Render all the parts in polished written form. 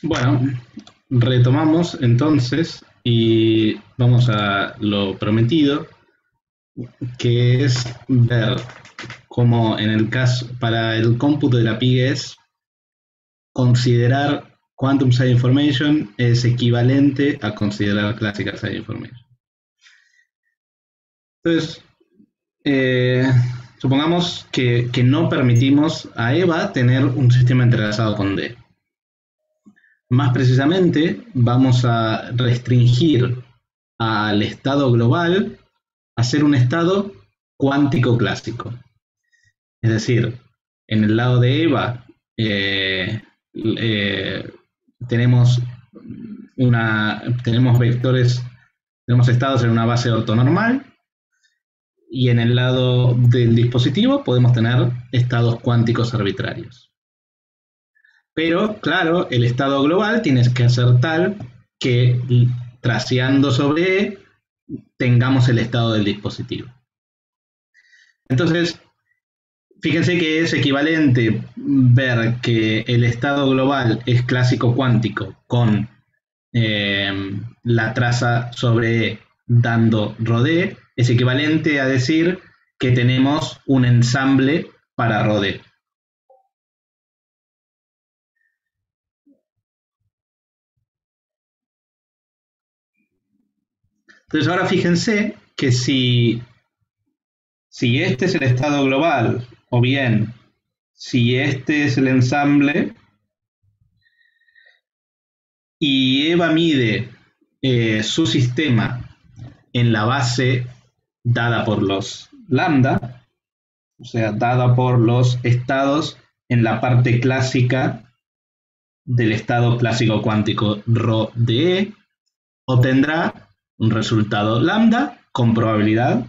Bueno, retomamos entonces y vamos a lo prometido, que es ver cómo en el caso, para el cómputo de la PIGS, considerar Quantum Side Information es equivalente a considerar Classical Side Information. Entonces, eh, supongamos que no permitimos a EVA tener un sistema entrelazado con D. Más precisamente, vamos a restringir al estado global a ser un estado cuántico clásico. Es decir, en el lado de EVA eh, tenemos tenemos vectores, tenemos estados en una base ortonormal, y en el lado del dispositivo podemos tener estados cuánticos arbitrarios. Pero, claro, el estado global tienes que hacer tal que traceando sobre E tengamos el estado del dispositivo. Entonces, fíjense que es equivalente ver que el estado global es clásico cuántico con la traza sobre E dando rodé, es equivalente a decir que tenemos un ensamble para rodé. Entonces ahora fíjense que si este es el estado global, o bien si este es el ensamble, y Eva mide su sistema en la base dada por los lambda, o sea, dada por los estados en la parte clásica del estado clásico cuántico ρ de E, obtendrá un resultado lambda con probabilidad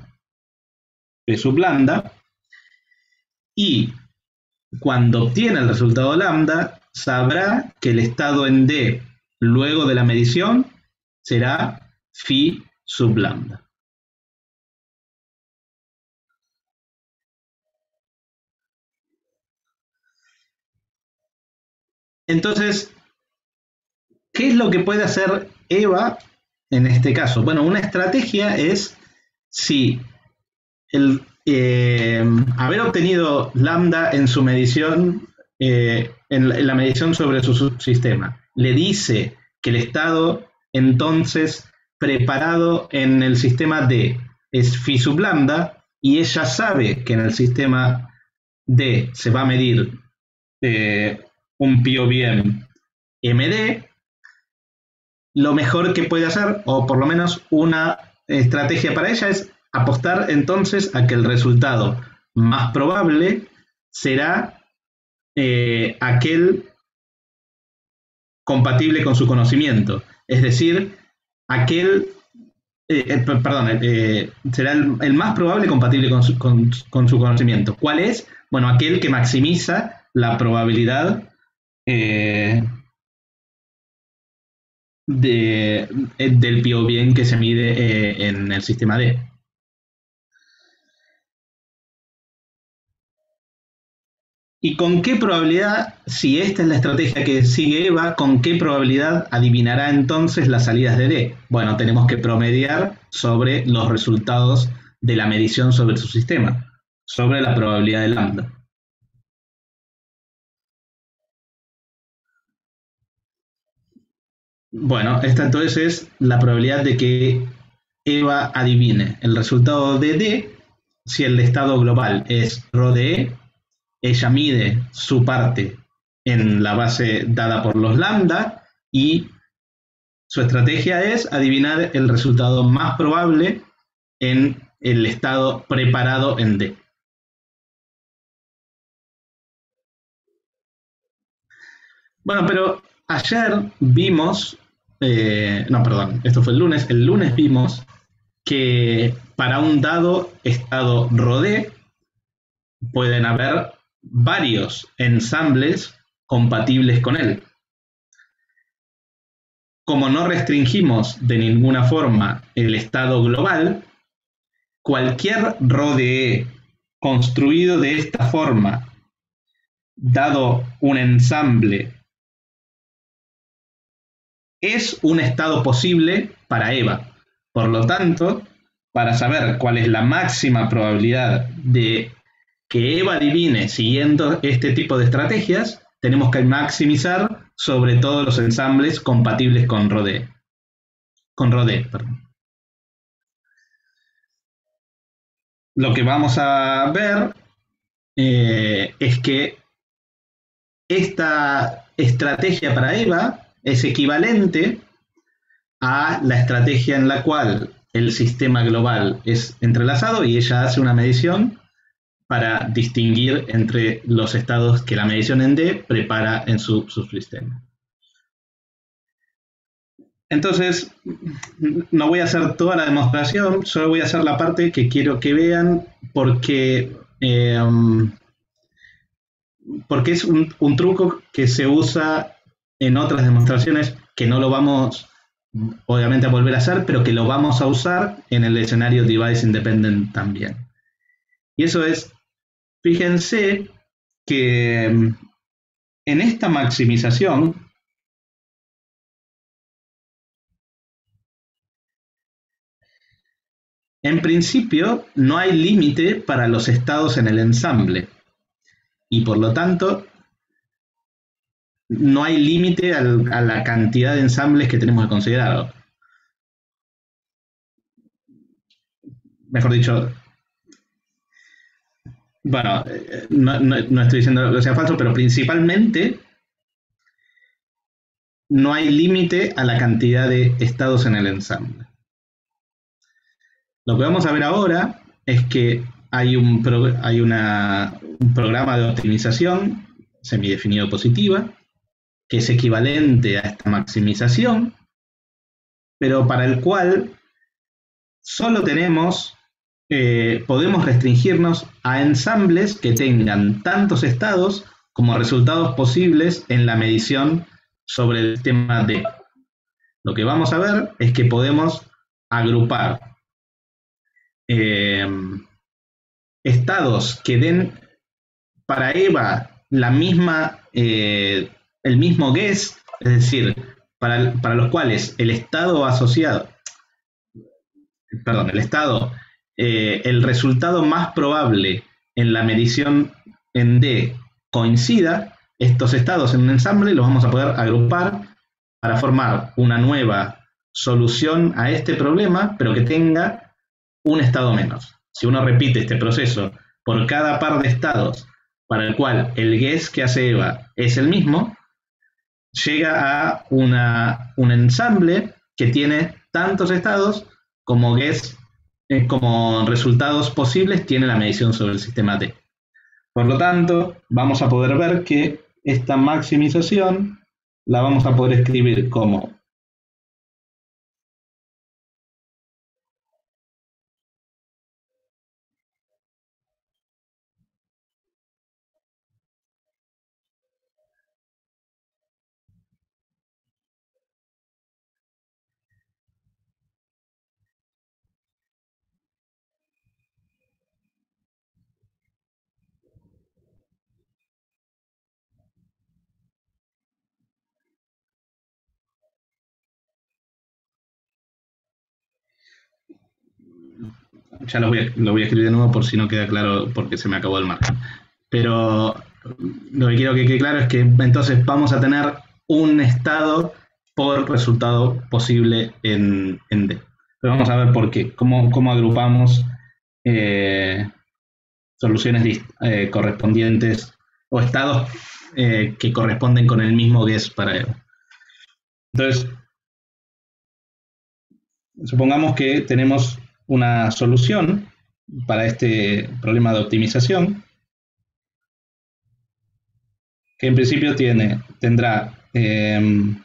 P sub lambda, y cuando obtiene el resultado lambda, sabrá que el estado en D luego de la medición será phi sub lambda. Entonces, ¿qué es lo que puede hacer Eva en este caso? Bueno, una estrategia es si haber obtenido lambda en su medición, en la medición sobre su sistema, le dice que el estado entonces preparado en el sistema D es phi sub lambda, y ella sabe que en el sistema D se va a medir un pi o bien MD. Lo mejor que puede hacer, o por lo menos una estrategia para ella, es apostar entonces a que el resultado más probable será aquel compatible con su conocimiento. Es decir, aquel, perdón, será el más probable compatible con su conocimiento. ¿Cuál es? Bueno, aquel que maximiza la probabilidad del pi o bien que se mide en el sistema D. ¿Y con qué probabilidad, si esta es la estrategia que sigue Eva, con qué probabilidad adivinará entonces las salidas de D? Bueno, tenemos que promediar sobre los resultados de la medición sobre su sistema, sobre la probabilidad de lambda. Bueno, esta entonces es la probabilidad de que Eva adivine el resultado de D. Si el estado global es ρ de E, ella mide su parte en la base dada por los lambda, y su estrategia es adivinar el resultado más probable en el estado preparado en D. Bueno, pero ayer vimos, no, perdón, esto fue el lunes vimos que para un dado estado rodé pueden haber varios ensambles compatibles con él. Como no restringimos de ninguna forma el estado global, cualquier RODE construido de esta forma, dado un ensamble es un estado posible para EVA. Por lo tanto, para saber cuál es la máxima probabilidad de que EVA adivine siguiendo este tipo de estrategias, tenemos que maximizar sobre todo los ensambles compatibles con Rodé. Con Rodé, perdón. Lo que vamos a ver es que esta estrategia para EVA es equivalente a la estrategia en la cual el sistema global es entrelazado y ella hace una medición para distinguir entre los estados que la medición en D prepara en su subsistema. Entonces, no voy a hacer toda la demostración, solo voy a hacer la parte que quiero que vean porque es un truco que se usa en otras demostraciones que no lo vamos obviamente a volver a hacer, pero que lo vamos a usar en el escenario Device Independent también. Y eso es, fíjense que en esta maximización, en principio no hay límite para los estados en el ensamble. Y por lo tanto, no hay límite a la cantidad de ensambles que tenemos que considerar. Mejor dicho, bueno, no estoy diciendo que sea falso, pero principalmente no hay límite a la cantidad de estados en el ensamble. Lo que vamos a ver ahora es que hay un programa de optimización semidefinido positiva que es equivalente a esta maximización, pero para el cual solo podemos restringirnos a ensambles que tengan tantos estados como resultados posibles en la medición sobre el sistema D. Lo que vamos a ver es que podemos agrupar estados que den para EVA el mismo guess, es decir, para los cuales el estado asociado, el resultado más probable en la medición en D coincida, estos estados en un ensamble los vamos a poder agrupar para formar una nueva solución a este problema, pero que tenga un estado menos. Si uno repite este proceso por cada par de estados para el cual el guess que hace EVA es el mismo, llega a un ensamble que tiene tantos estados como como resultados posibles tiene la medición sobre el sistema T. Por lo tanto, vamos a poder ver que esta maximización la vamos a poder escribir como ya lo voy a escribir de nuevo por si no queda claro porque se me acabó el margen. Pero lo que quiero que quede claro es que entonces vamos a tener un estado por resultado posible en D. Pero vamos a ver por qué, cómo agrupamos soluciones correspondientes o estados que corresponden con el mismo guess para EVA. Entonces, supongamos que tenemos una solución para este problema de optimización que en principio tendrá n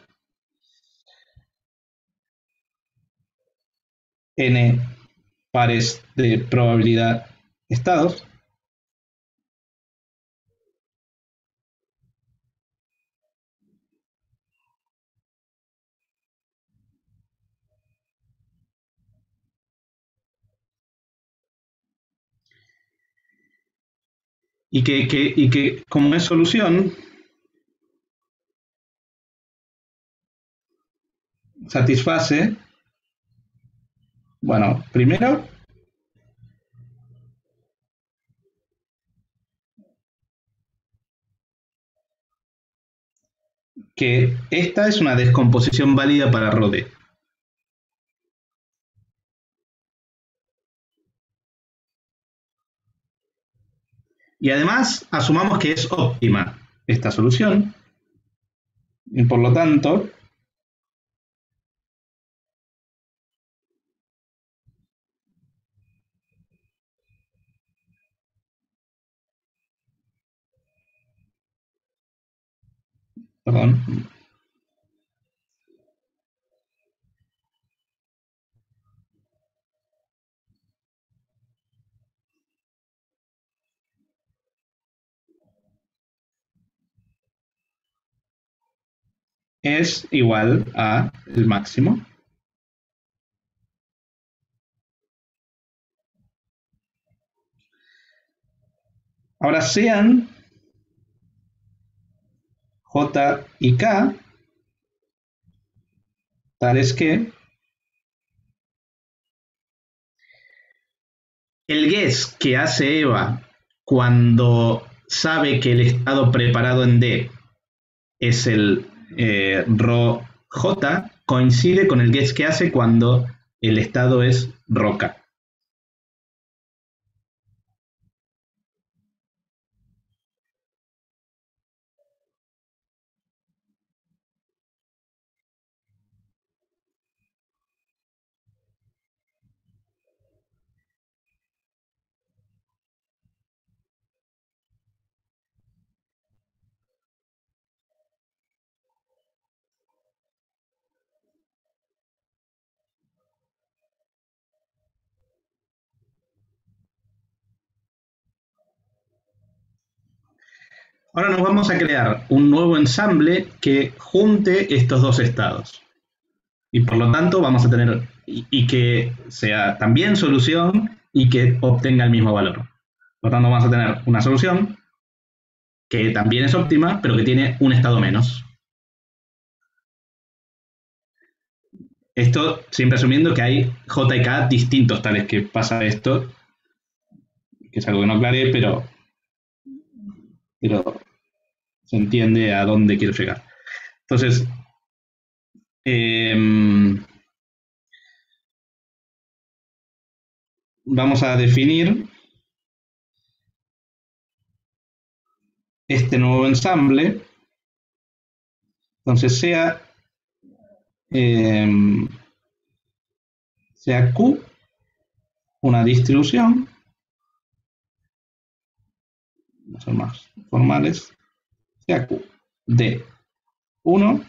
pares de probabilidad estados y que como es solución satisface, bueno, primero que esta es una descomposición válida para Rode. Y además asumamos que es óptima esta solución y por lo tanto, perdón, es igual a el máximo. Ahora sean J y K tales que el guess que hace Eva cuando sabe que el estado preparado en D es el Rho J coincide con el guess que hace cuando el estado es Rho K. Ahora nos vamos a crear un nuevo ensamble que junte estos dos estados. Y por lo tanto vamos a tener, y que sea también solución y que obtenga el mismo valor. Por lo tanto vamos a tener una solución que también es óptima, pero que tiene un estado menos. Esto siempre asumiendo que hay J y K distintos tales que pasa esto, que es algo que no aclaré, pero se entiende a dónde quiero llegar. Entonces, vamos a definir este nuevo ensamble. Entonces sea Q una distribución, no son más formales, sea Q de 1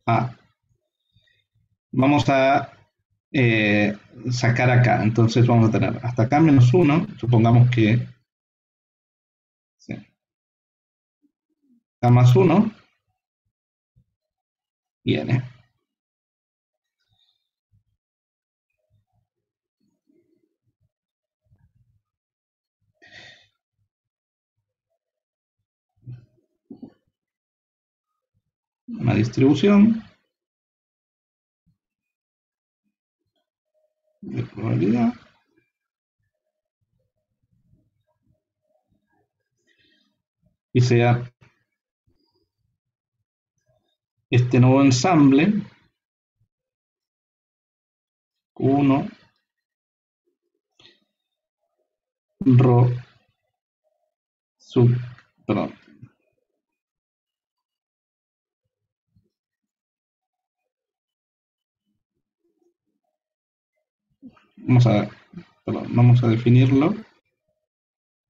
a. Vamos a sacar acá, entonces vamos a tener hasta acá menos 1, supongamos que sí, K más 1 y N. Una distribución de probabilidad y sea este nuevo ensamble 1 rho sub, perdón, vamos a, vamos a definirlo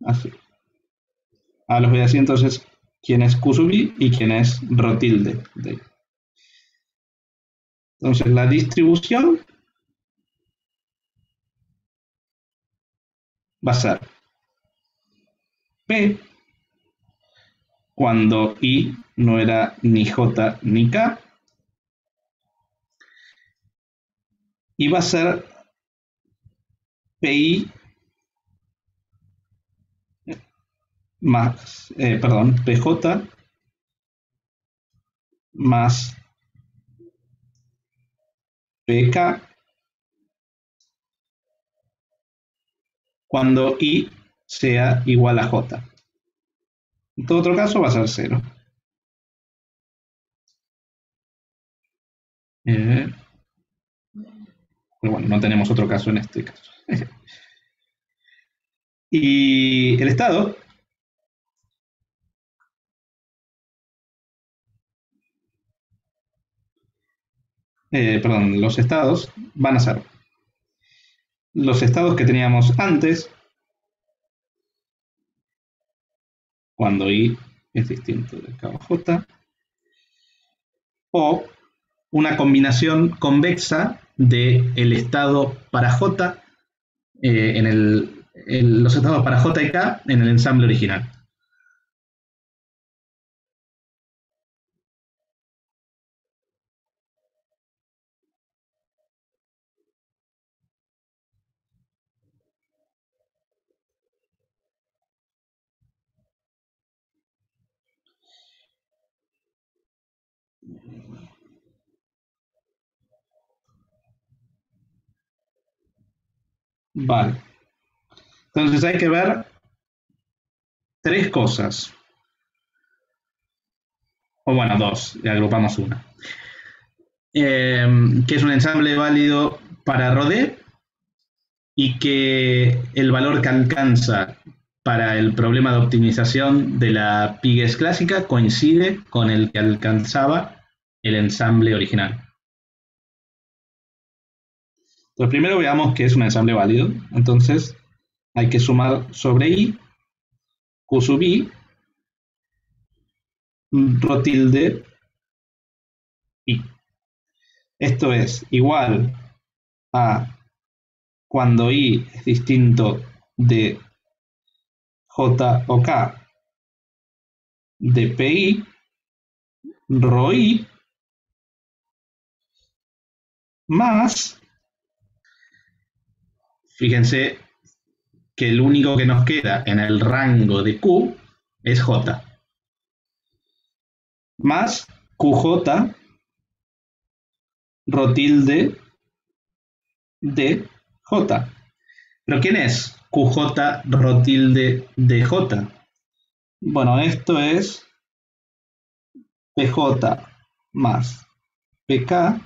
así. Ahora los voy a decir entonces quién es Q sub i y quién es rho tilde de. Entonces la distribución va a ser P cuando I no era ni J ni K y va a ser PI más, perdón, PJ más PK cuando I sea igual a J. En todo otro caso va a ser 0. Pero bueno, no tenemos otro caso en este caso. Y el estado perdón, los estados van a ser los estados que teníamos antes, cuando I es distinto de K o J, o una combinación convexa del estado para J los estados para J y K en el ensamble original. Vale. Entonces hay que ver tres cosas. O bueno, dos, y agrupamos una. Que es un ensamble válido para Rodé y que el valor que alcanza para el problema de optimización de la Pigues clásica coincide con el que alcanzaba el ensamble original. Entonces, primero veamos qué es un ensamble válido. Entonces, hay que sumar sobre I, Q sub I, rho tilde I. Esto es igual a cuando I es distinto de J o K de PI, rho I, más, fíjense que el único que nos queda en el rango de Q es J, más QJ rho tilde de J. ¿Pero quién es QJ rho tilde de J? Bueno, esto es PJ más PK.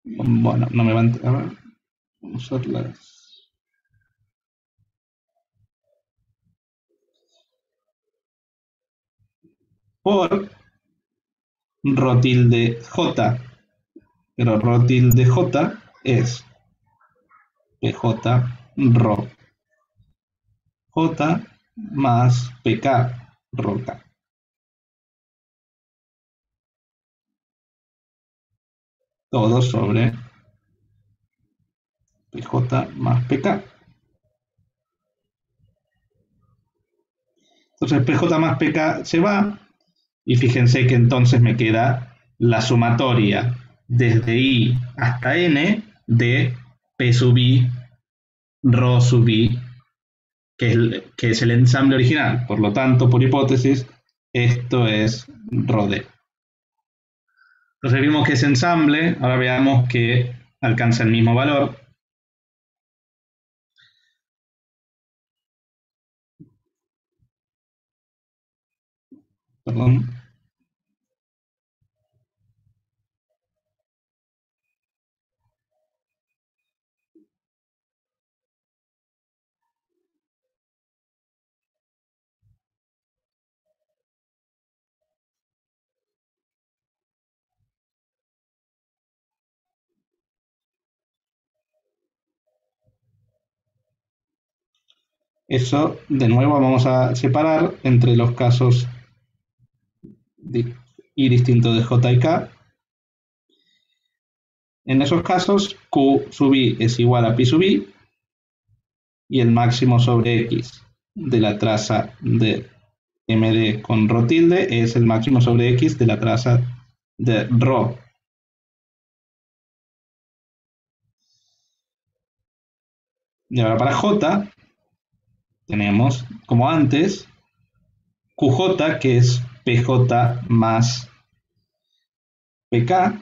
Bueno, no me van a ver. Vamos a usar las. Por rho tilde J. Pero rho tilde J es PJ rho J más PK rho K. Todo sobre PJ más PK. Entonces PJ más PK se va y fíjense que entonces me queda la sumatoria desde I hasta N de P sub I, rho sub I, que es el ensamble original. Por lo tanto, por hipótesis, esto es rho D. Entonces vimos que es ensamble, ahora veamos que alcanza el mismo valor. Perdón. Eso, de nuevo, vamos a separar entre los casos de I distinto de J y K. En esos casos, Q sub I es igual a pi sub I y el máximo sobre X de la traza de MD con rho tilde es el máximo sobre X de la traza de rho. Y ahora para J tenemos, como antes, QJ, que es PJ más PK,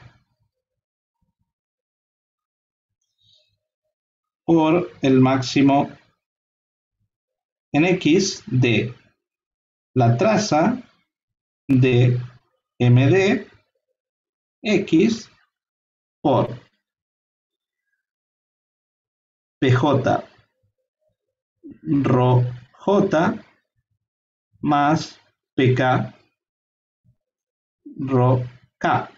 por el máximo en X de la traza de MD X por PJ rho J más PK rho K.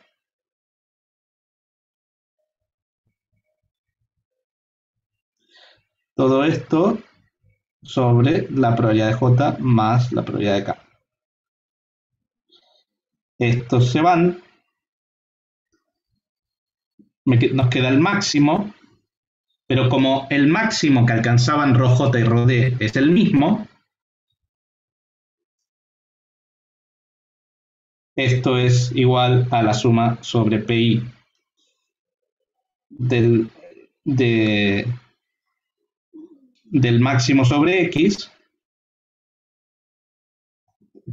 Todo esto sobre la probabilidad de J más la probabilidad de K. Estos se van, nos queda el máximo, pero como el máximo que alcanzaban rho J y rho D es el mismo, esto es igual a la suma sobre PI del, de, del máximo sobre X.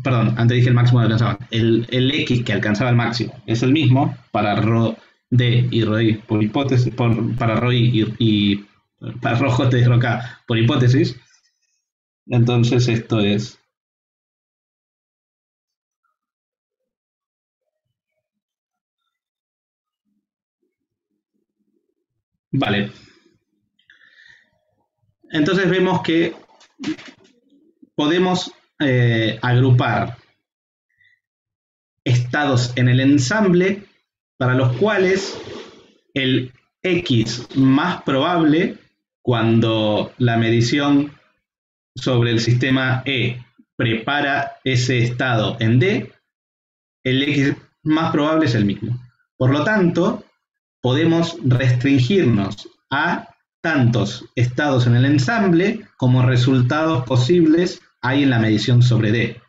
Perdón, antes dije el máximo que alcanzaban. El X que alcanzaba el máximo es el mismo para rho D y rho I por hipótesis, para rho I y para rho J y rho K por hipótesis. Entonces esto es vale. Entonces vemos que podemos agrupar estados en el ensamble para los cuales el X más probable cuando la medición sobre el sistema E prepara ese estado en D, el X más probable es el mismo. Por lo tanto, podemos restringirnos a tantos estados en el ensamble como resultados posibles hay en la medición sobre D.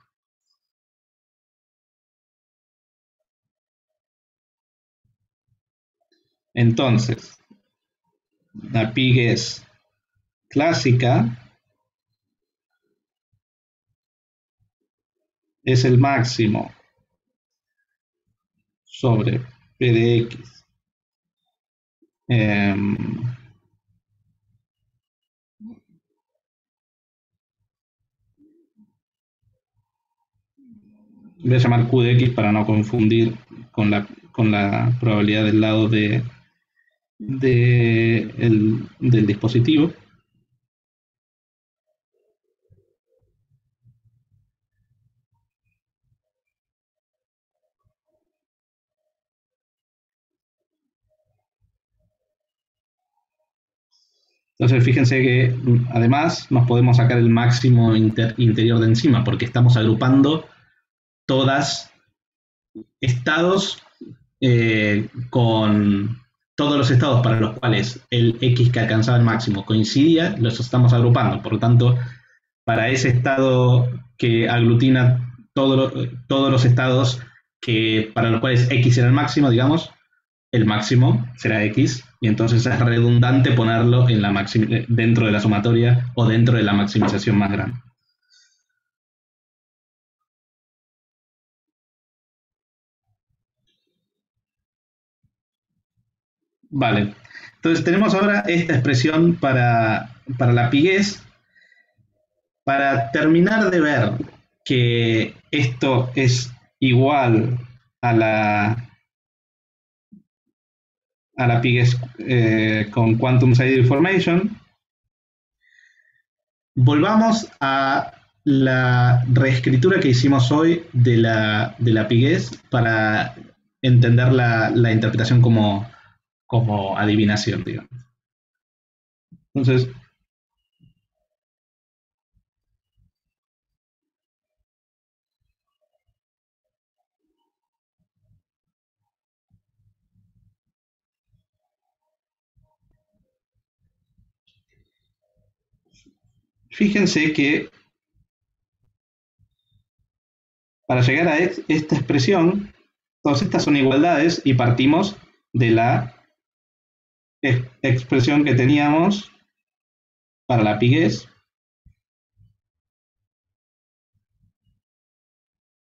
Entonces, la PIGS clásica es el máximo sobre P de X. Voy a llamar Q de X para no confundir con la probabilidad del lado del dispositivo. Entonces fíjense que además nos podemos sacar el máximo interior de encima porque estamos agrupando todas estados con todos los estados para los cuales el X que alcanzaba el máximo coincidía, los estamos agrupando. Por lo tanto, para ese estado que aglutina todos los estados para los cuales X era el máximo, digamos, el máximo será X, y entonces es redundante ponerlo en dentro de la sumatoria o dentro de la maximización más grande. Vale, entonces tenemos ahora esta expresión para la piguez. Para terminar de ver que esto es igual a la piguez con Quantum Side Information, volvamos a la reescritura que hicimos hoy de la piguez para entender la interpretación como adivinación, digamos. Entonces, fíjense que para llegar a esta expresión, todas estas son igualdades y partimos de la expresión que teníamos para la piguez,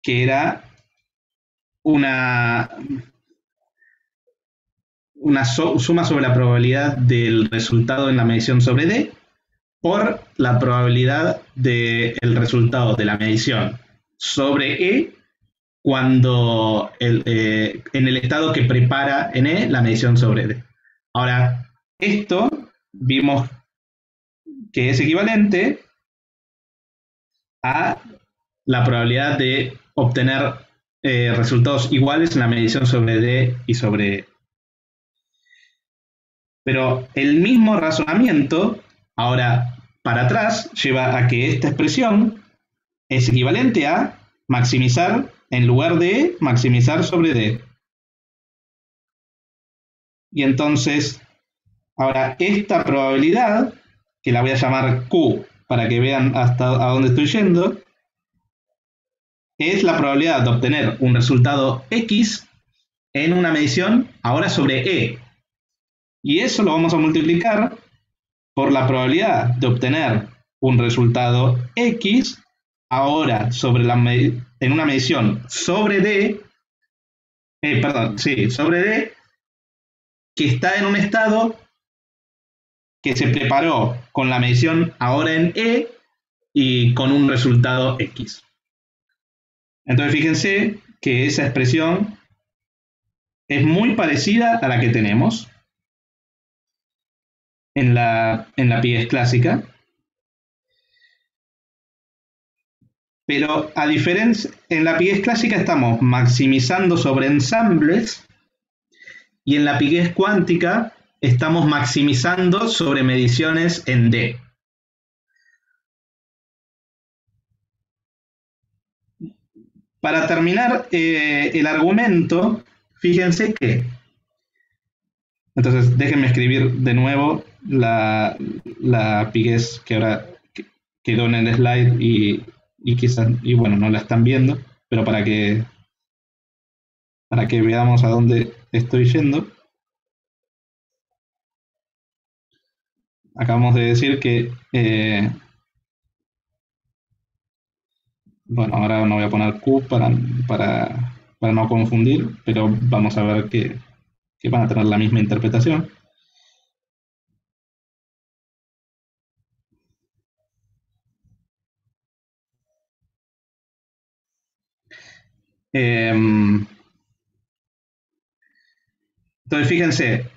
que era una, una suma sobre la probabilidad del resultado en la medición sobre D por la probabilidad del resultado de la medición sobre E cuando en el estado que prepara en E la medición sobre D. Ahora, esto vimos que es equivalente a la probabilidad de obtener resultados iguales en la medición sobre D y sobre E. Pero el mismo razonamiento, ahora para atrás, lleva a que esta expresión es equivalente a maximizar en lugar de E, maximizar sobre D. Y entonces, ahora esta probabilidad, que la voy a llamar Q para que vean hasta a dónde estoy yendo, es la probabilidad de obtener un resultado X en una medición ahora sobre E. Y eso lo vamos a multiplicar por la probabilidad de obtener un resultado X ahora en una medición sobre D, perdón, sí, sobre D, que está en un estado que se preparó con la medición ahora en E y con un resultado X. Entonces fíjense que esa expresión es muy parecida a la que tenemos en la Pigues clásica, pero a diferencia, en la Pigues clásica estamos maximizando sobre ensambles y en la Pigues cuántica estamos maximizando sobre mediciones en D. Para terminar el argumento, fíjense que, entonces déjenme escribir de nuevo la Pigues que ahora quedó en el slide y quizás, y bueno, no la están viendo, pero para que veamos a dónde estoy yendo. Acabamos de decir que, bueno, ahora no voy a poner Q para no confundir, pero vamos a ver que van a tener la misma interpretación. Entonces, fíjense,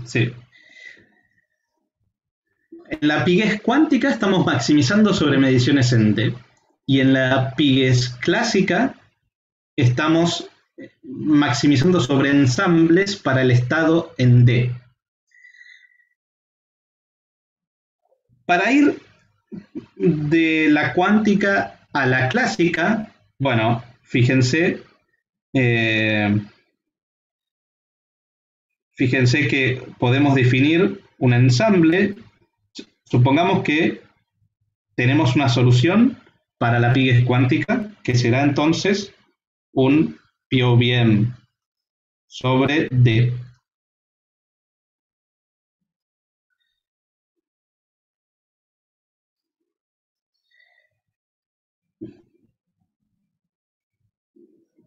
sí, en la Pigues cuántica estamos maximizando sobre mediciones en D y en la Pigues clásica estamos maximizando sobre ensambles para el estado en D. Para ir de la cuántica a la clásica, bueno, fíjense, eh, fíjense que podemos definir un ensamble. Supongamos que tenemos una solución para la Pigues cuántica, que será entonces un POVM sobre D.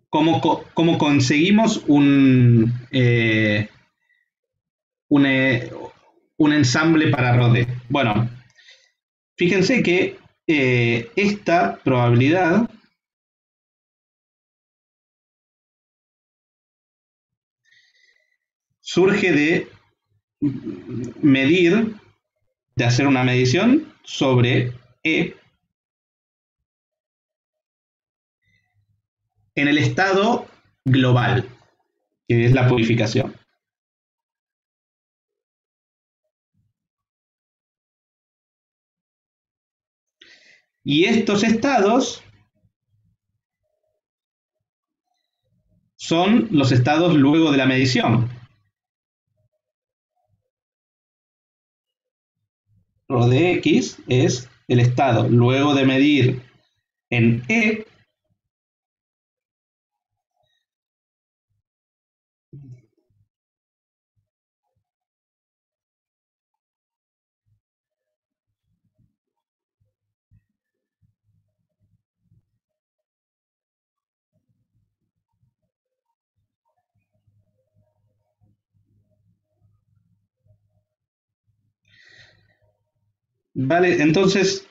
¿Cómo conseguimos un, un ensamble para Rode? Bueno, fíjense que esta probabilidad surge de medir, de hacer una medición sobre E en el estado global, que es la purificación. Y estos estados son los estados luego de la medición. Rho de X es el estado luego de medir en E ¿Vale? Entonces,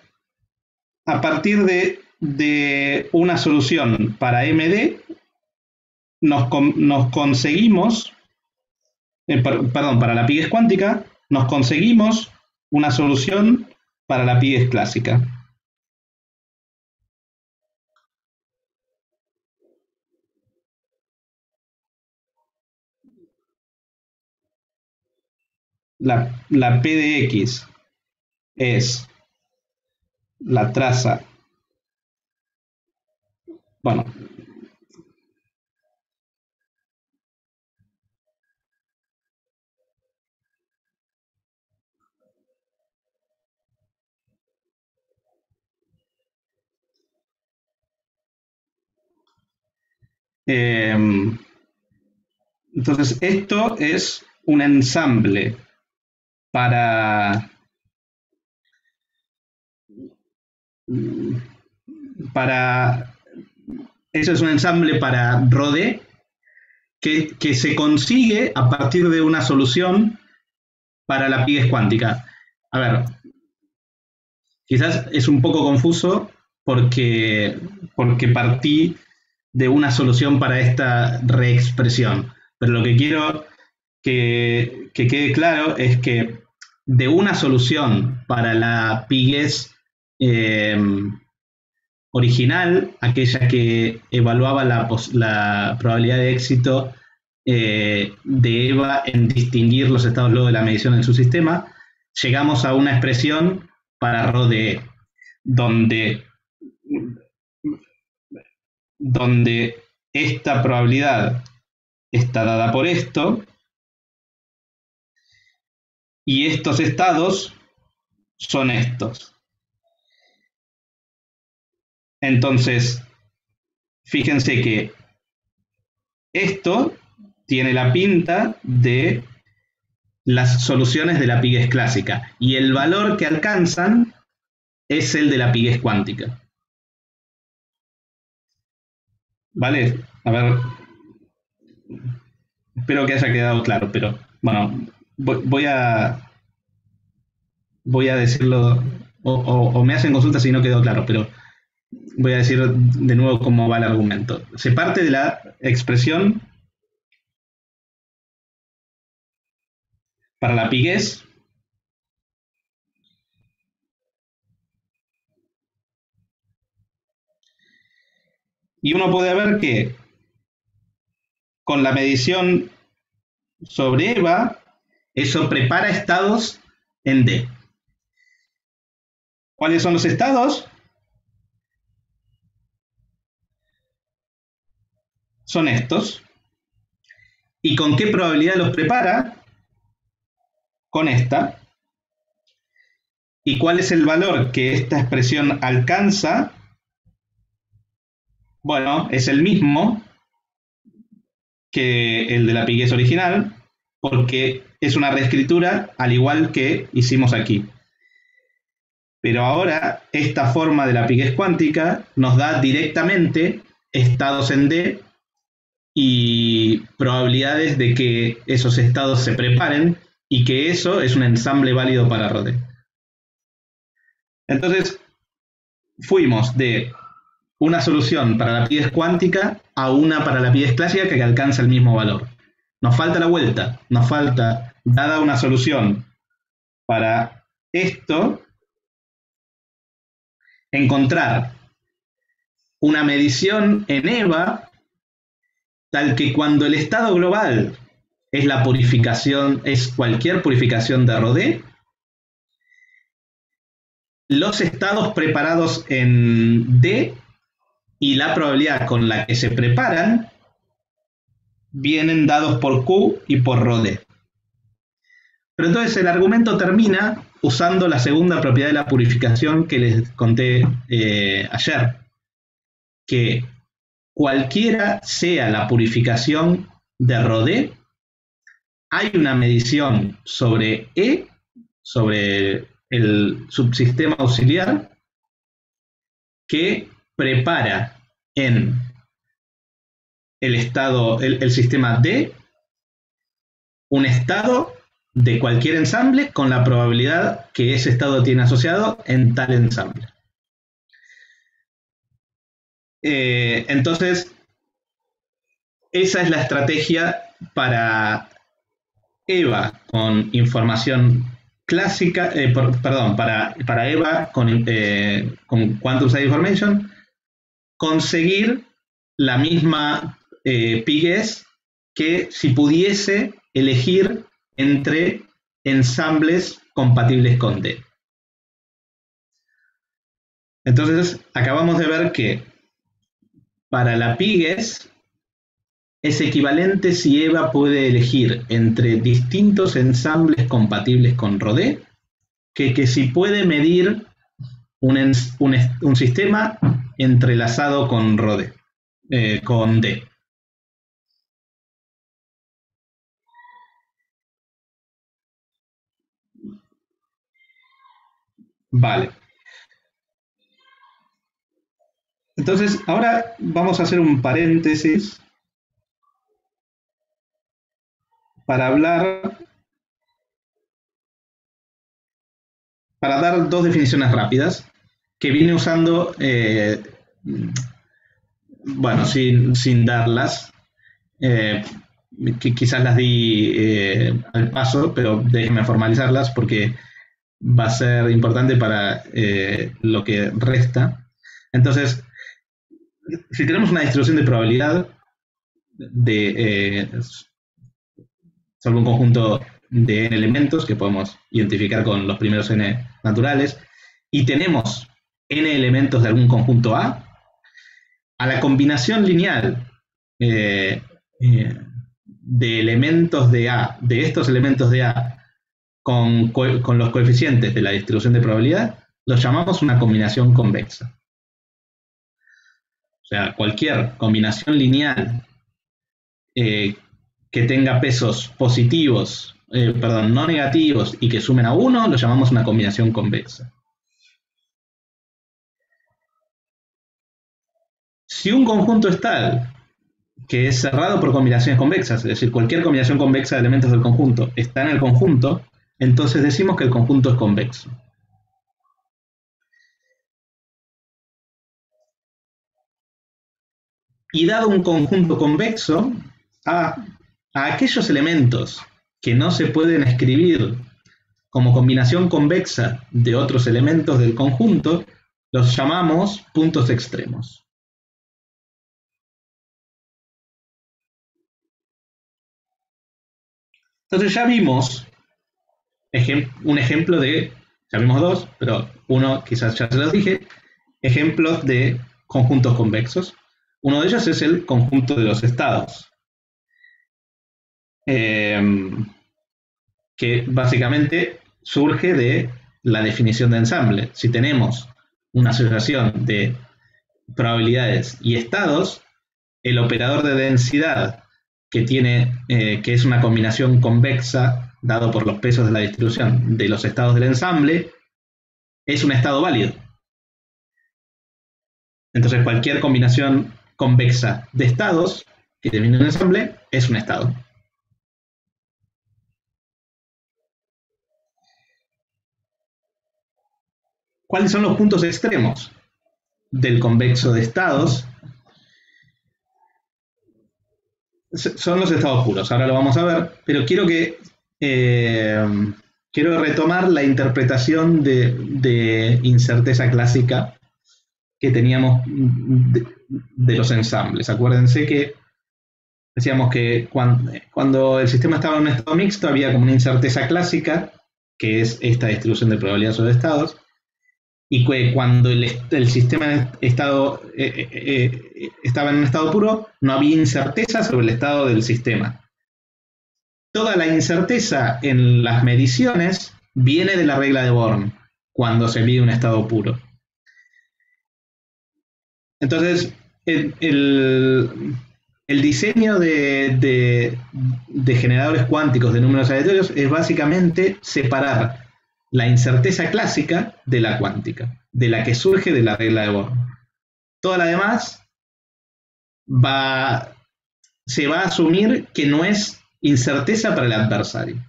a partir de una solución para MD, nos conseguimos, perdón, para la piguez cuántica, nos conseguimos una solución para la piguez clásica. La P de X es la traza, bueno, entonces esto es un ensamble para para eso es un ensamble para Rodé que se consigue a partir de una solución para la piguez cuántica. A ver, quizás es un poco confuso porque partí de una solución para esta reexpresión, pero lo que quiero que quede claro es que de una solución para la piguez original, aquella que evaluaba la probabilidad de éxito de EVA en distinguir los estados luego de la medición en su sistema, llegamos a una expresión para ρ de E, donde esta probabilidad está dada por esto y estos estados son estos. Entonces, fíjense que esto tiene la pinta de las soluciones de la piguez clásica y el valor que alcanzan es el de la piguez cuántica. ¿Vale? A ver, espero que haya quedado claro, pero bueno, voy a decirlo, o me hacen consulta si no quedó claro, pero voy a decir de nuevo cómo va el argumento. Se parte de la expresión para la piguez y uno puede ver que con la medición sobre EVA, eso prepara estados en D. ¿Cuáles son los estados? Son estos. ¿Y con qué probabilidad los prepara? Con esta. ¿Y cuál es el valor que esta expresión alcanza? Bueno, es el mismo que el de la piguez original, porque es una reescritura al igual que hicimos aquí. Pero ahora esta forma de la piguez cuántica nos da directamente estados en D y probabilidades de que esos estados se preparen y que eso es un ensamble válido para Rodé. Entonces, fuimos de una solución para la piguez cuántica a una para la piguez clásica que alcanza el mismo valor. Nos falta la vuelta, nos falta, dada una solución para esto, encontrar una medición en EVA tal que cuando el estado global es la purificación, es cualquier purificación de Rodé, los estados preparados en D y la probabilidad con la que se preparan vienen dados por Q y por Rodé. Pero entonces el argumento termina usando la segunda propiedad de la purificación que les conté ayer, que cualquiera sea la purificación de Rodé, hay una medición sobre E, sobre el subsistema auxiliar, que prepara en el estado, el sistema D, un estado de cualquier ensamble con la probabilidad que ese estado tiene asociado en tal ensamble. Entonces, esa es la estrategia para EVA con información clásica, para EVA con Quantum State Information, conseguir la misma PIGS que si pudiese elegir entre ensambles compatibles con D. Entonces, acabamos de ver que para la PIGS es equivalente si EVA puede elegir entre distintos ensambles compatibles con RODE que si puede medir un sistema entrelazado con RODE, con D. Vale. Entonces, ahora vamos a hacer un paréntesis para dar dos definiciones rápidas que viene usando, bueno, sin darlas, que quizás las di al paso, pero déjenme formalizarlas porque va a ser importante para lo que resta. Entonces, si tenemos una distribución de probabilidad sobre un conjunto de n elementos que podemos identificar con los primeros n naturales, y tenemos n elementos de algún conjunto A la combinación lineal de elementos de A, de estos elementos de A, con los coeficientes de la distribución de probabilidad, los llamamos una combinación convexa. O sea, cualquier combinación lineal que tenga pesos positivos, no negativos y que sumen a 1, lo llamamos una combinación convexa. Si un conjunto es tal que es cerrado por combinaciones convexas, es decir, cualquier combinación convexa de elementos del conjunto está en el conjunto, entonces decimos que el conjunto es convexo. Y dado un conjunto convexo, a aquellos elementos que no se pueden escribir como combinación convexa de otros elementos del conjunto, los llamamos puntos extremos. Entonces ya vimos un ejemplo de, ya vimos dos, pero uno quizás ya se los dije, ejemplos de conjuntos convexos. Uno de ellos es el conjunto de los estados, que básicamente surge de la definición de ensamble. Si tenemos una asociación de probabilidades y estados, el operador de densidad que es una combinación convexa dado por los pesos de la distribución de los estados del ensamble, es un estado válido. Entonces cualquier combinación convexa de estados que termine en ensamble es un estado. ¿Cuáles son los puntos extremos del convexo de estados? Son los estados puros, ahora lo vamos a ver, pero quiero retomar la interpretación de incerteza clásica que teníamos de los ensambles. Acuérdense que decíamos que cuando el sistema estaba en un estado mixto había como una incerteza clásica, que es esta distribución de probabilidad sobre estados, y que cuando el sistema estaba en un estado puro, no había incerteza sobre el estado del sistema. Toda la incerteza en las mediciones viene de la regla de Born, cuando se mide un estado puro. Entonces, el diseño de generadores cuánticos de números aleatorios es básicamente separar la incerteza clásica de la cuántica, de la que surge de la regla de Born. Toda la demás se va a asumir que no es incerteza para el adversario.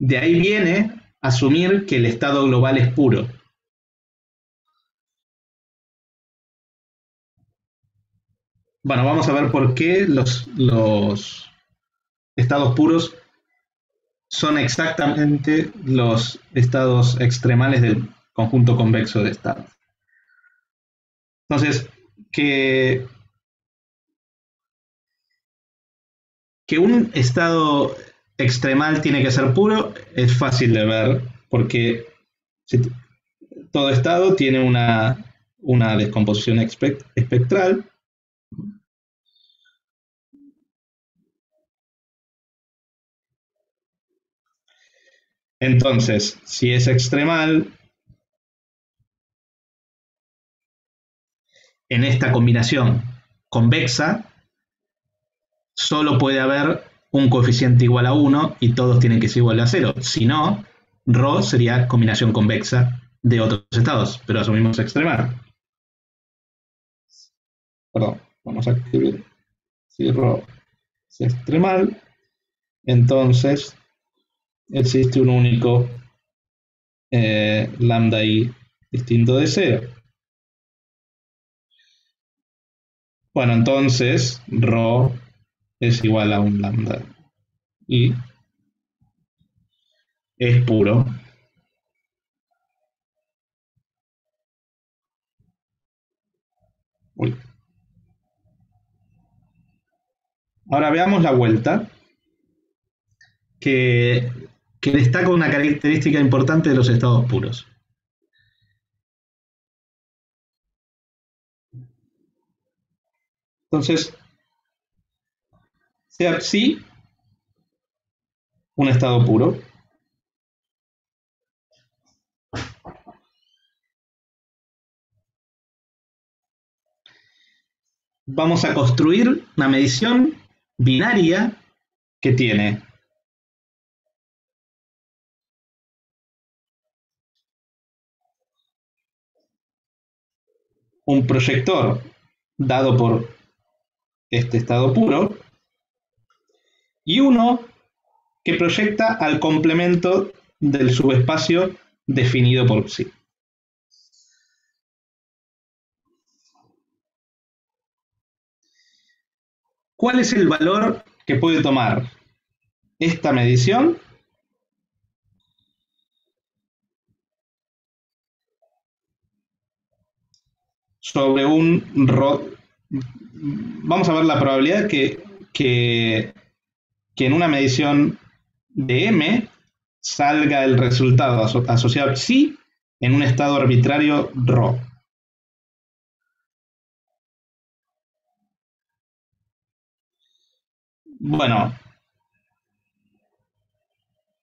De ahí viene asumir que el estado global es puro. Bueno, vamos a ver por qué los estados puros son exactamente los estados extremales del conjunto convexo de estados. Entonces, que un estado extremal tiene que ser puro es fácil de ver, porque todo estado tiene una descomposición espectral. Entonces, si es extremal, en esta combinación convexa, solo puede haber un coeficiente igual a 1 y todos tienen que ser igual a 0. Si no, ρ sería combinación convexa de otros estados, pero asumimos extremar. Perdón, vamos a escribir. Si ρ es extremal, entonces existe un único lambda i distinto de 0. Bueno, entonces ρ es igual a un lambda i es puro. Uy. Ahora veamos la vuelta, que destaca una característica importante de los estados puros. Entonces, sea psi un estado puro, vamos a construir una medición binaria que tiene un proyector dado por este estado puro y uno que proyecta al complemento del subespacio definido por psi. ¿Cuál es el valor que puede tomar esta medición sobre un ρ? Vamos a ver la probabilidad que en una medición de M salga el resultado asociado a psi en un estado arbitrario ρ. Bueno,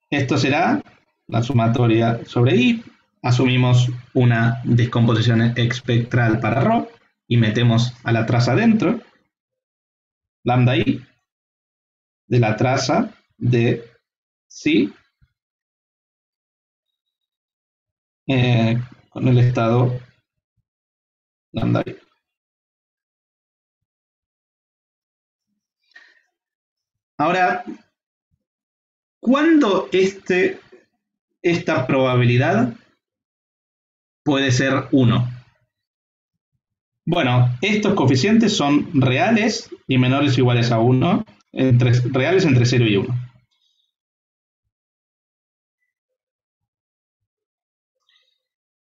esto será la sumatoria sobre i. Asumimos una descomposición espectral para ρ y metemos a la traza dentro, lambda i, de la traza de psi con el estado lambda i. Ahora, ¿cuándo esta probabilidad puede ser 1? Bueno, estos coeficientes son reales y menores o iguales a 1, reales entre 0 y 1.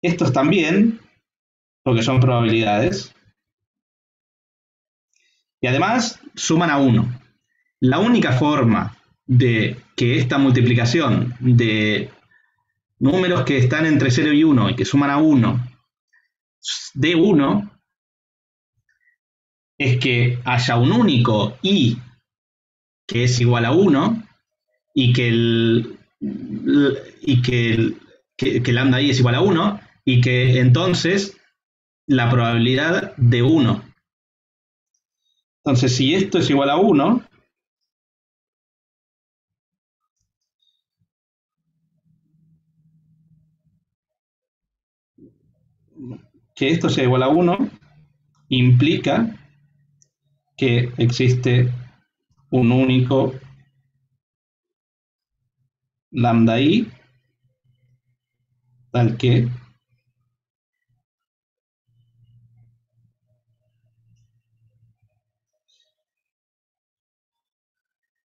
Estos también, porque son probabilidades. Y además suman a 1. La única forma de que esta multiplicación de números que están entre 0 y 1 y que suman a 1 de 1 es que haya un único i que es igual a 1 y que lambda i es igual a 1 y que entonces la probabilidad de 1. Entonces, si esto es igual a 1, que esto sea igual a 1 implica que existe un único lambda i tal que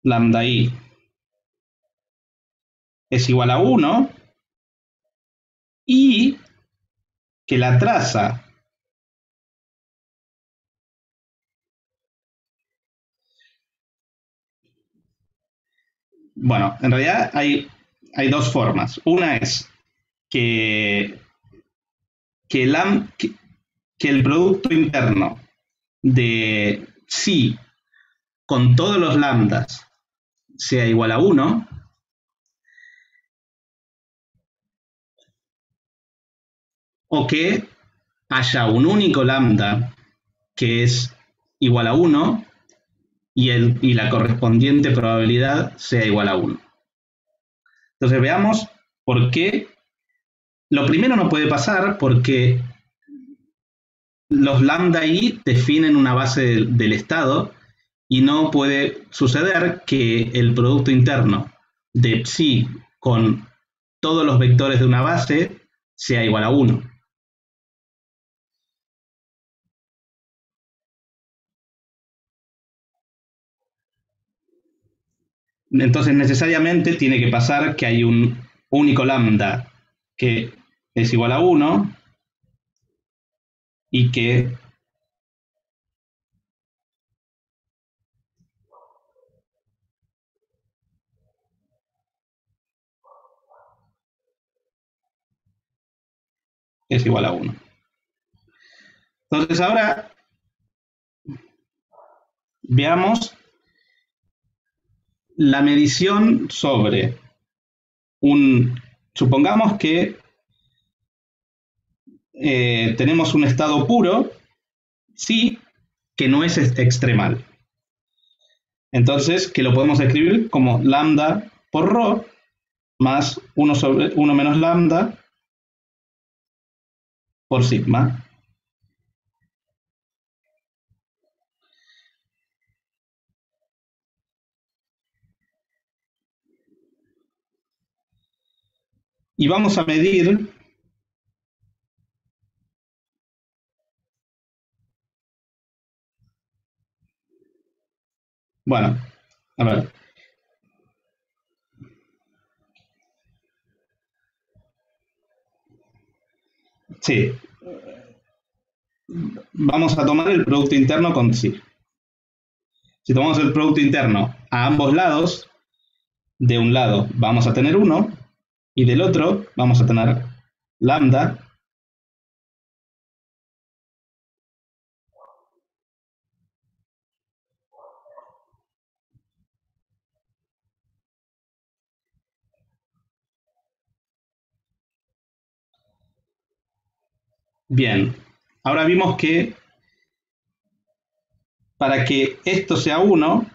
lambda i es igual a 1 y que la traza bueno, en realidad hay dos formas. Una es que, que, que el producto interno de psi con todos los lambdas sea igual a 1, o que haya un único lambda que es igual a 1 y la correspondiente probabilidad sea igual a 1. Entonces veamos por qué. Lo primero no puede pasar porque los lambda i definen una base del estado y no puede suceder que el producto interno de psi con todos los vectores de una base sea igual a 1. Entonces necesariamente tiene que pasar que hay un único lambda que es igual a 1 y que es igual a 1. Entonces ahora veamos la medición sobre supongamos que tenemos un estado puro, sí, que no es extremal. Entonces, que lo podemos escribir como lambda por rho más 1 menos lambda por sigma. Y vamos a medir bueno, a ver. Sí, vamos a tomar el producto interno con sí. Si tomamos el producto interno a ambos lados, de un lado vamos a tener 1 y del otro vamos a tener lambda bien. Ahora vimos que para que esto sea 1,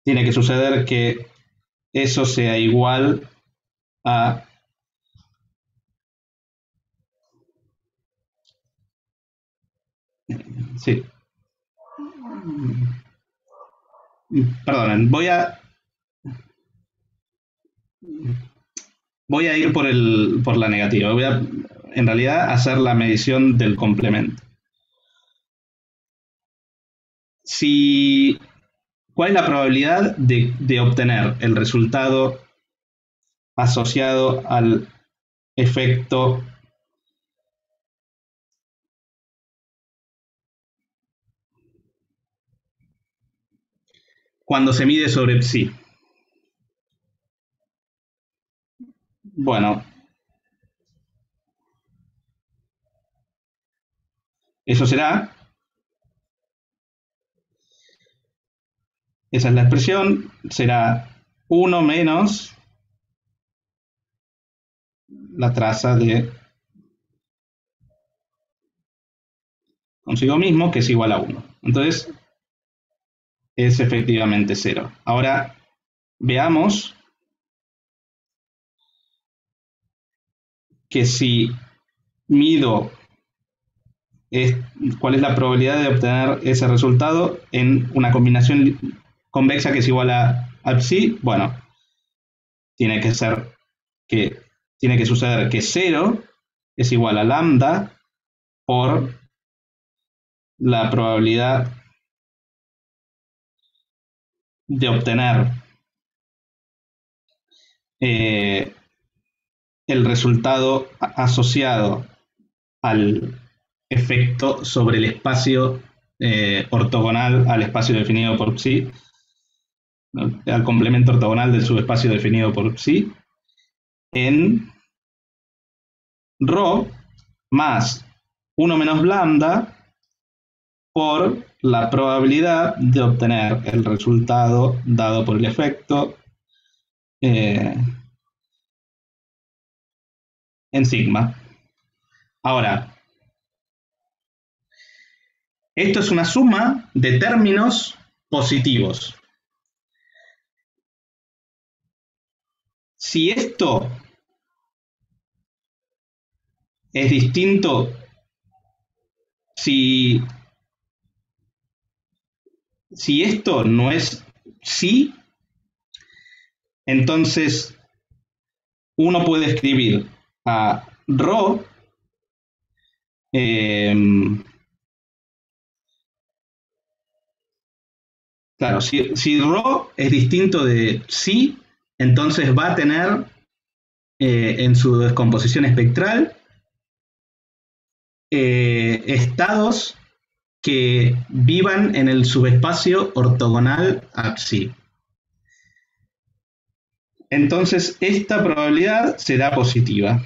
tiene que suceder que eso sea igual a sí. Perdonen, voy a ir por la negativa. Voy a, en realidad, hacer la medición del complemento. Si, ¿cuál es la probabilidad de obtener el resultado asociado al efecto cuando se mide sobre psi? Bueno, eso será, esa es la expresión, será 1 menos la traza de consigo mismo, que es igual a 1. Entonces, es efectivamente 0. Ahora, veamos que si mido cuál es la probabilidad de obtener ese resultado en una combinación convexa que es igual a a psi, bueno, tiene que suceder que 0 es igual a lambda por la probabilidad de obtener el resultado asociado al efecto sobre el espacio ortogonal al espacio definido por psi, ¿no? Al complemento ortogonal del subespacio definido por psi, en ρ más 1 menos lambda por la probabilidad de obtener el resultado dado por el efecto en sigma. Ahora, esto es una suma de términos positivos. Si esto es distinto, si esto no es sí, entonces uno puede escribir a ρ claro, si ρ es distinto de sí, entonces va a tener en su descomposición espectral estados que vivan en el subespacio ortogonal a psi. Entonces esta probabilidad será positiva.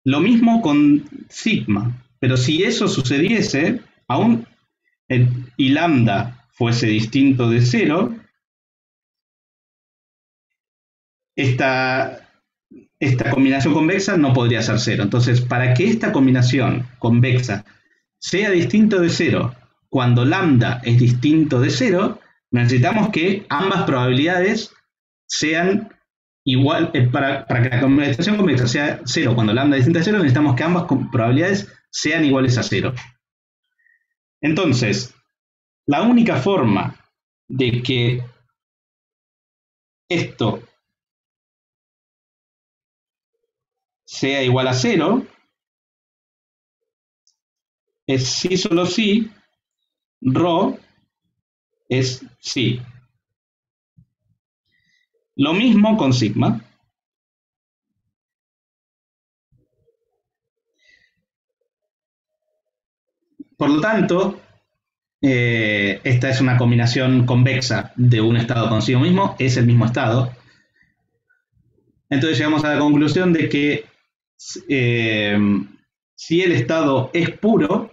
Lo mismo con sigma, pero si eso sucediese, aún y lambda fuese distinto de 0, esta combinación convexa no podría ser 0. Entonces, para que esta combinación convexa sea distinto de 0 cuando lambda es distinto de 0, necesitamos que ambas probabilidades sean igual. Para que la combinación convexa sea 0 cuando lambda es distinta de 0, necesitamos que ambas probabilidades sean iguales a 0. Entonces, la única forma de que esto sea igual a 0 es sí solo sí, ρ es sí. Lo mismo con sigma. Por lo tanto, esta es una combinación convexa de un estado consigo mismo, es el mismo estado. Entonces llegamos a la conclusión de que si el estado es puro,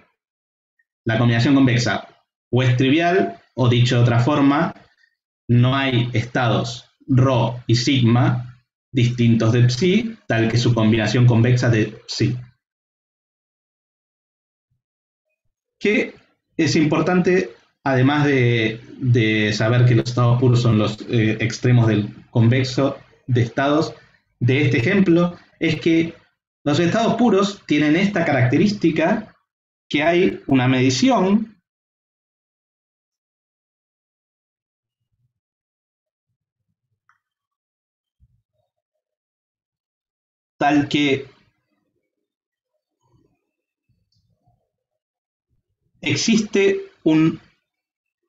la combinación convexa o es trivial, o dicho de otra forma, no hay estados ρ y sigma distintos de psi, tal que su combinación convexa de psi. Que es importante, además de saber que los estados puros son los extremos del convexo de estados de este ejemplo, es que los estados puros tienen esta característica, que hay una medición tal que existe un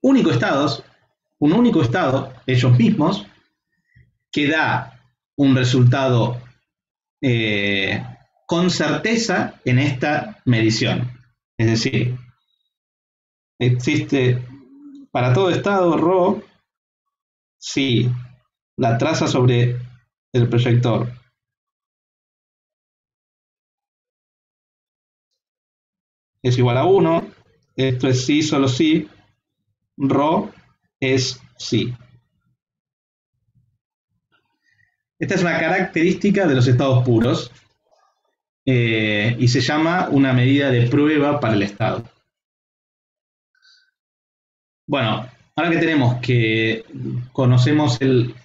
único estado, ellos mismos, que da un resultado con certeza en esta medición. Es decir, existe para todo estado ρ si la traza sobre el proyector es igual a 1, esto es sí, solo sí, ρ es sí. Esta es una característica de los estados puros y se llama una medida de prueba para el estado. Bueno, ahora que conocemos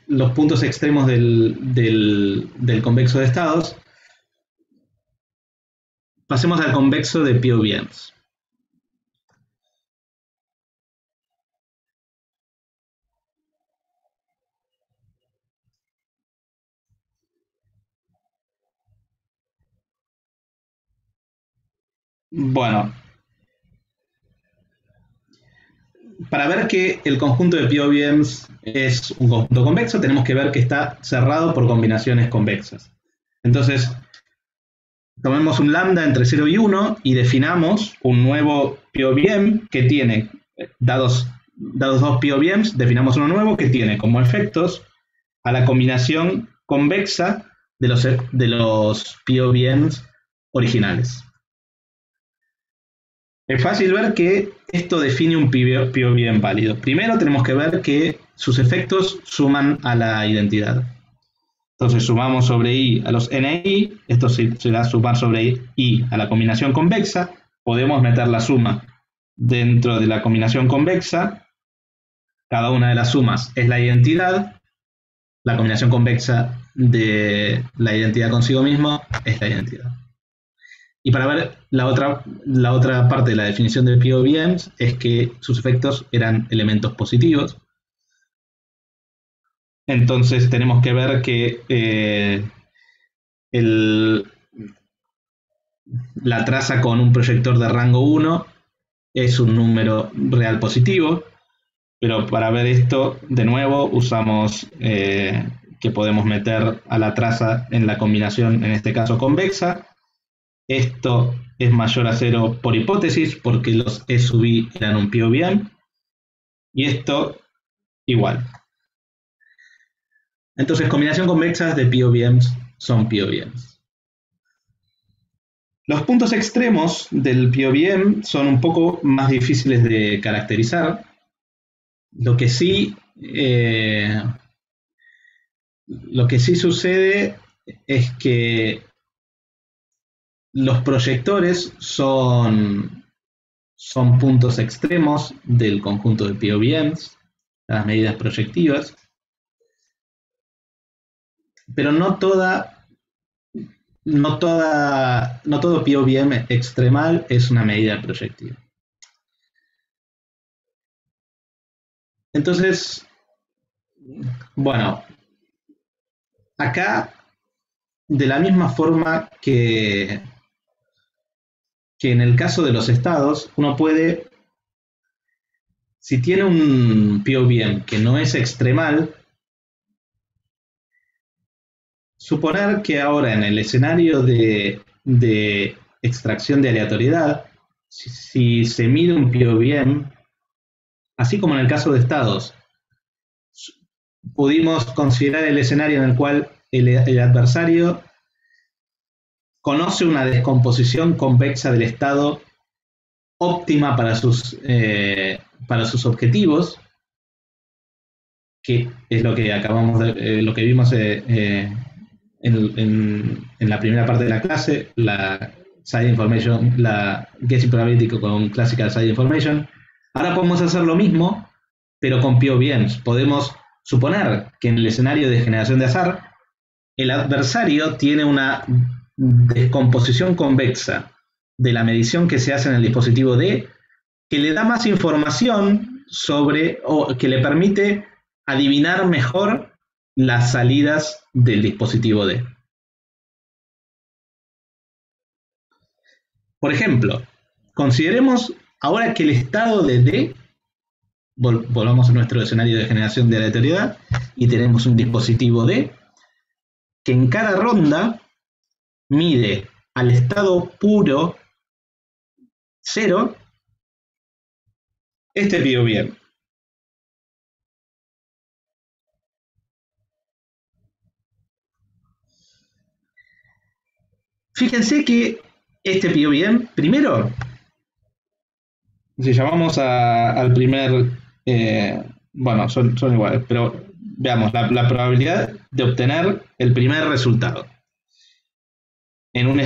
los puntos extremos del convexo de estados, pasemos al convexo de POVMs. Bueno, para ver que el conjunto de POVMs es un conjunto convexo, tenemos que ver que está cerrado por combinaciones convexas. Entonces, tomemos un lambda entre 0 y 1 y definamos un nuevo POVM que tiene, dados dos POVMs, definamos uno nuevo que tiene como efectos a la combinación convexa de los POVMs originales. Es fácil ver que esto define un POVM válido. Primero tenemos que ver que sus efectos suman a la identidad. Entonces sumamos sobre i a los NI, esto será sumar sobre i a la combinación convexa. Podemos meter la suma dentro de la combinación convexa. Cada una de las sumas es la identidad. La combinación convexa de la identidad consigo mismo es la identidad. Y para ver la otra parte de la definición de POVMs es que sus efectos eran elementos positivos. Entonces tenemos que ver que la traza con un proyector de rango 1 es un número real positivo, pero para ver esto, de nuevo, usamos que podemos meter a la traza en la combinación, en este caso convexa. Esto es mayor a 0 por hipótesis, porque los E sub i eran un POVM, y esto igual. Entonces, combinación convexa de POVMs son POVMs. Los puntos extremos del POVM son un poco más difíciles de caracterizar. Lo que sí sucede es que los proyectores son puntos extremos del conjunto de POVMs, las medidas proyectivas, pero no todo POVM extremal es una medida proyectiva. Entonces, bueno, acá, de la misma forma que en el caso de los estados, uno puede, si tiene un POVM que no es extremal, suponer que ahora en el escenario de extracción de aleatoriedad, si se mide un POVM, así como en el caso de estados, pudimos considerar el escenario en el cual el adversario conoce una descomposición convexa del estado óptima para sus objetivos, que es lo que lo que vimos en la primera parte de la clase, la side information, la guessing probability con classical side information. Ahora podemos hacer lo mismo, pero con POVMs. Podemos suponer que en el escenario de generación de azar, el adversario tiene una descomposición convexa de la medición que se hace en el dispositivo D, que le da más información o que le permite adivinar mejor las salidas del dispositivo D. Por ejemplo, consideremos ahora que el estado de D, volvamos a nuestro escenario de generación de aleatoriedad, y tenemos un dispositivo D, que en cada ronda mide al estado puro 0 este POVM. Fíjense que este POVM, primero, si llamamos al primer, bueno, son iguales, pero veamos la probabilidad de obtener el primer resultado. En el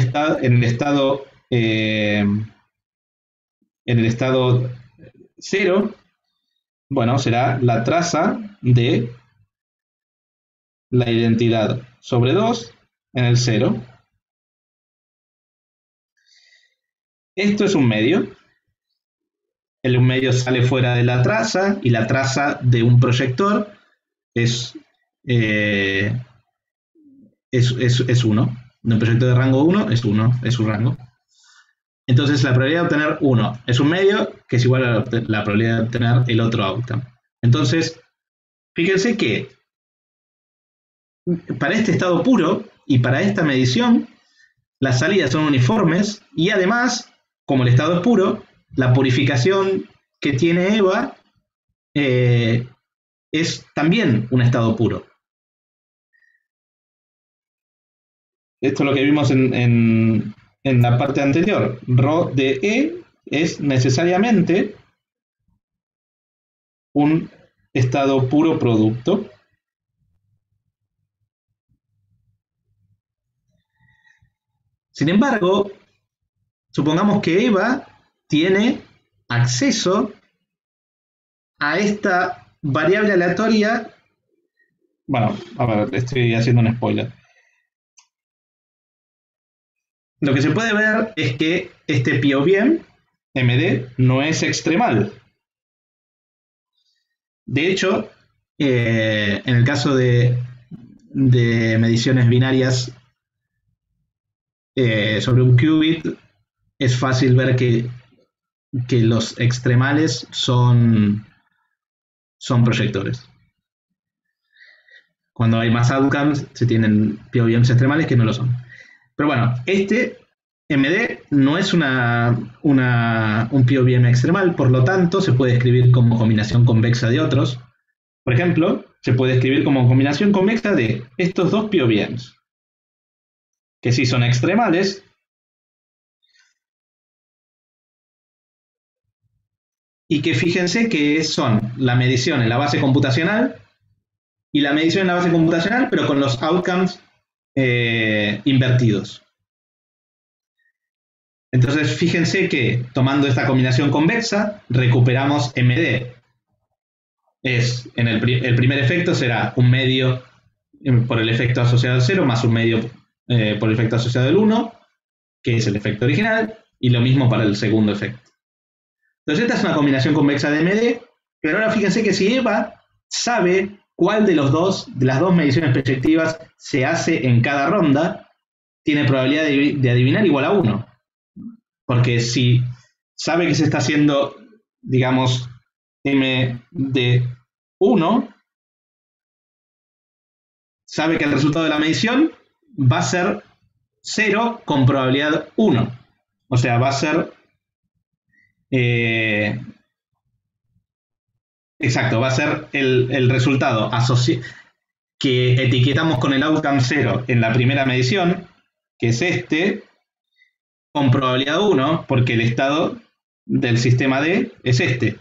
estado 0, bueno, será la traza de la identidad sobre 2 en el 0. Esto es un medio. El medio sale fuera de la traza y la traza de un proyector es 1. De un proyector de rango 1 es 1, es su rango. Entonces la probabilidad de obtener 1 es un medio, que es igual a la probabilidad de obtener el otro outcome. Entonces, fíjense que para este estado puro y para esta medición, las salidas son uniformes y además, como el estado es puro, la purificación que tiene EVA es también un estado puro. Esto es lo que vimos en la parte anterior. Rho de E es necesariamente un estado puro producto. Sin embargo, supongamos que EVA tiene acceso a esta variable aleatoria. Bueno, a ver, estoy haciendo un spoiler. Lo que se puede ver es que este POV MD no es extremal. De hecho, en el caso de mediciones binarias sobre un qubit, es fácil ver que los extremales son proyectores. Cuando hay más outcomes, se tienen POVs extremales que no lo son. Pero bueno, este MD no es un POVM extremal, por lo tanto, se puede escribir como combinación convexa de otros. Por ejemplo, se puede escribir como combinación convexa de estos dos POVMs, que sí son extremales, y que fíjense que son la medición en la base computacional y la medición en la base computacional, pero con los outcomes invertidos. Entonces, fíjense que tomando esta combinación convexa, recuperamos MD. El primer efecto será un medio por el efecto asociado al 0 más un medio por el efecto asociado al 1, que es el efecto original, y lo mismo para el segundo efecto. Entonces, esta es una combinación convexa de MD, pero ahora fíjense que si EVA sabe cuál de las dos mediciones proyectivas se hace en cada ronda, tiene probabilidad de adivinar igual a 1. Porque si sabe que se está haciendo, digamos, MD1, sabe que el resultado de la medición va a ser 0 con probabilidad 1. O sea, va a ser... exacto, va a ser el resultado que etiquetamos con el outcome 0 en la primera medición, que es este, con probabilidad 1, porque el estado del sistema D es este.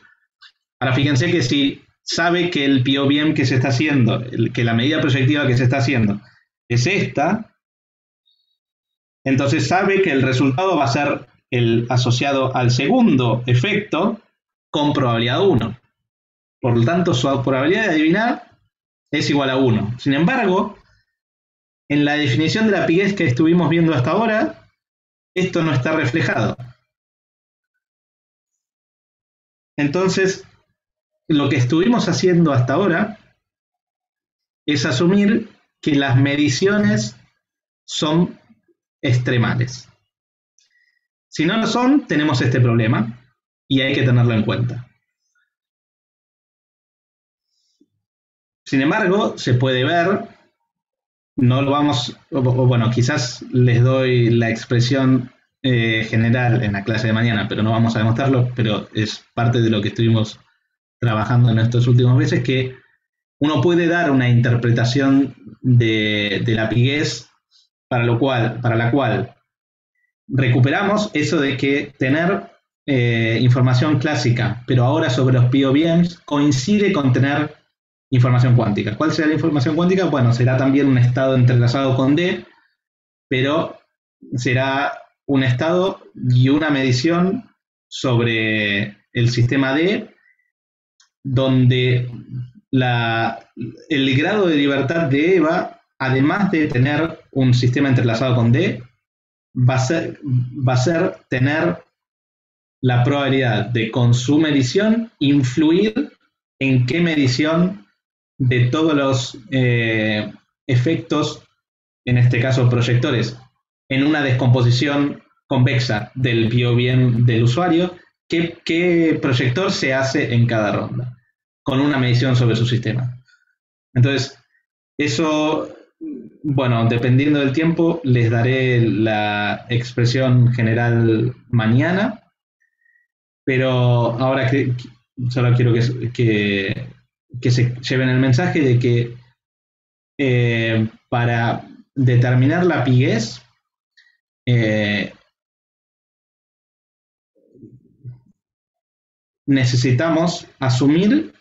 Ahora fíjense que si sabe que el POVM que se está haciendo, que la medida proyectiva que se está haciendo es esta, entonces sabe que el resultado va a ser el asociado al segundo efecto con probabilidad 1. Por lo tanto, su probabilidad de adivinar es igual a 1. Sin embargo, en la definición de la Piguet que estuvimos viendo hasta ahora, esto no está reflejado. Entonces, lo que estuvimos haciendo hasta ahora es asumir que las mediciones son extremales. Si no lo son, tenemos este problema y hay que tenerlo en cuenta. Sin embargo, se puede ver, no lo vamos, bueno, quizás les doy la expresión general en la clase de mañana, pero no vamos a demostrarlo, pero es parte de lo que estuvimos trabajando en estos últimos meses, que uno puede dar una interpretación de la Piguet para la cual recuperamos eso de que tener información clásica, pero ahora sobre los POVMs, coincide con tener información cuántica. ¿Cuál será la información cuántica? Bueno, será también un estado entrelazado con D, pero será un estado y una medición sobre el sistema D, donde el grado de libertad de EVA, además de tener un sistema entrelazado con D, va a ser tener la probabilidad de con su medición influir en qué medición de todos los efectos, en este caso proyectores, en una descomposición convexa del POV del usuario, qué proyector se hace en cada ronda, con una medición sobre su sistema. Entonces, eso, bueno, dependiendo del tiempo, les daré la expresión general mañana, pero ahora solo quiero que se lleven el mensaje de que para determinar la piguez, necesitamos asumir,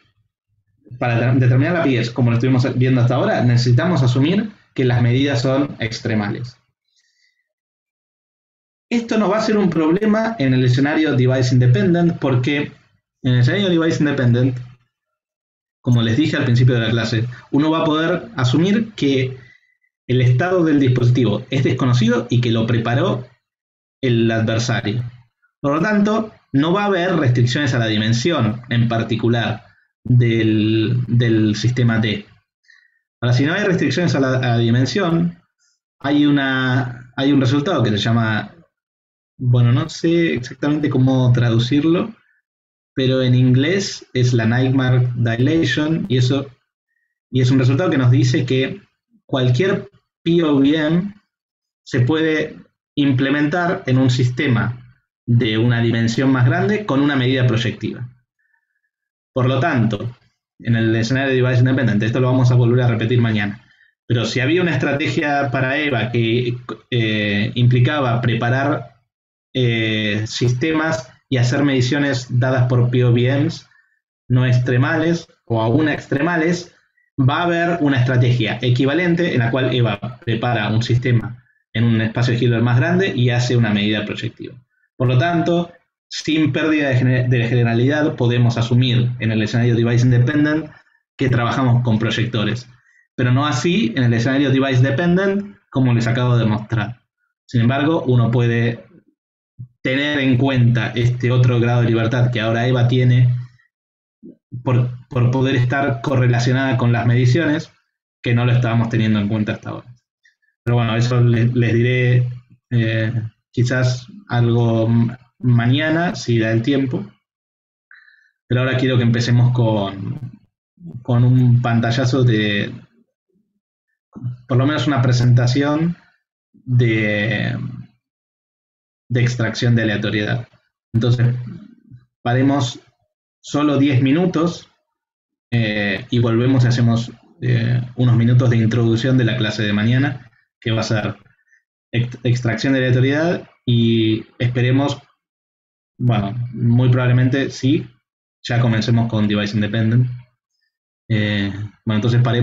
para determinar la piguez, como lo estuvimos viendo hasta ahora, necesitamos asumir que las medidas son extremales. Esto no va a ser un problema en el escenario device independent, porque en el escenario device independent, como les dije al principio de la clase, uno va a poder asumir que el estado del dispositivo es desconocido y que lo preparó el adversario. Por lo tanto, no va a haber restricciones a la dimensión en particular del sistema D. Ahora, si no hay restricciones a la dimensión, hay un resultado que se llama, bueno, no sé exactamente cómo traducirlo, pero en inglés es la Nightmark Dilation, y es un resultado que nos dice que cualquier POVM se puede implementar en un sistema de una dimensión más grande con una medida proyectiva. Por lo tanto, en el escenario de Device Independent, esto lo vamos a volver a repetir mañana, pero si había una estrategia para EVA que implicaba preparar sistemas y hacer mediciones dadas por POVMs no extremales o aún extremales, va a haber una estrategia equivalente en la cual EVA prepara un sistema en un espacio de Hilbert más grande y hace una medida proyectiva. Por lo tanto, sin pérdida de generalidad, podemos asumir en el escenario Device Independent que trabajamos con proyectores, pero no así en el escenario Device Dependent, como les acabo de mostrar. Sin embargo, uno puede tener en cuenta este otro grado de libertad que ahora EVA tiene por poder estar correlacionada con las mediciones, que no lo estábamos teniendo en cuenta hasta ahora. Pero bueno, eso les diré quizás algo mañana, si da el tiempo. Pero ahora quiero que empecemos con un pantallazo de, por lo menos una presentación de extracción de aleatoriedad. Entonces, paremos solo 10 minutos y volvemos y hacemos unos minutos de introducción de la clase de mañana, que va a ser extracción de aleatoriedad, y esperemos, bueno, muy probablemente sí, ya comencemos con Device Independent. Bueno, entonces paremos.